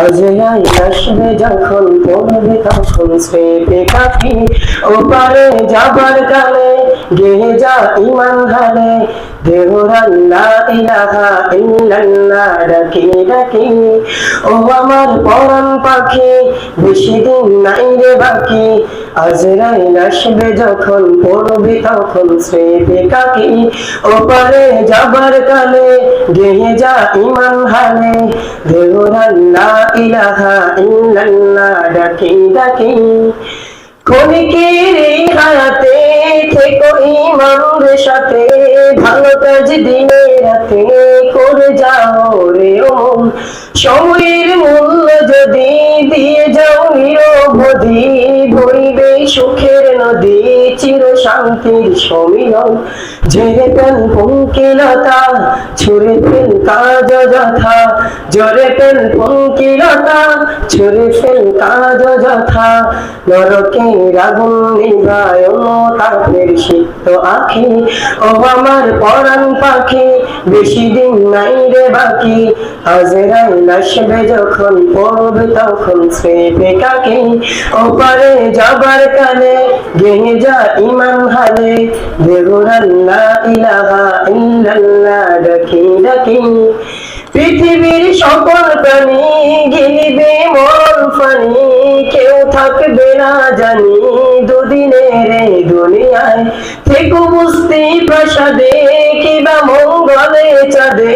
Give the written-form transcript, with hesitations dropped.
আজরাইল আসবে যখন পড়বে তখন স্রেফে কাফি, ওপারে যাবার কালে গেয়ে যা ইমান ঢালে দেহরান লা ইলাহা ইল্লাল্লাহ ডাকি ডাকি। ও আমার পরাণ পাখি বেশি দিন নাই রে বাকি, আজরাইল আসবে যখন পড়বে তখন স্রেফে কাফি, ওপারে যাবার কালে গেয়ে যা ইমান হালে দেহরান লা ইলাহা ইল্লাল্লাহ ডাকি ডাকি। ক্ষণিকের এই হায়াতে থেকো ইমানের সাথে, ভালো কাজ দিনে রাতে করে যাও রে ও মন। সময়ের মূল্য যদি দিয়ে যাও নিরবধি, বইবে সুখের নদী চির শান্তির সমীরণ। ঝেড়ে ফেল পঙ্কিলতা ছুঁড়ে ফেল কাজ যথা, জোরে ফেল পঙ্কিলতা ছুঁড়ে ফেল কাজ যথা। নরকের আগুন নিভায় তাপের সিক্ত আখি, ও আমার পরাণ পাখি বেশি দিন নাই রে বাকি। আজরাইল আসবে যখন পড়বে তখন স্রেফে কাফি, ওপারে যাবার কালে গেয়ে যা ইমান হালে দেহরান লা ইলাহা ইল্লাল্লাহ ডাকি ডাকি। পৃথিবীর সকল প্রাণী গিলিবে মরণ ফানি, কেউ থাকবে না জানি দুদিনের এই দুনিয়ায়। থেকো বুঝতে প্রাসাদে কিবা মঙ্গলে চাঁদে।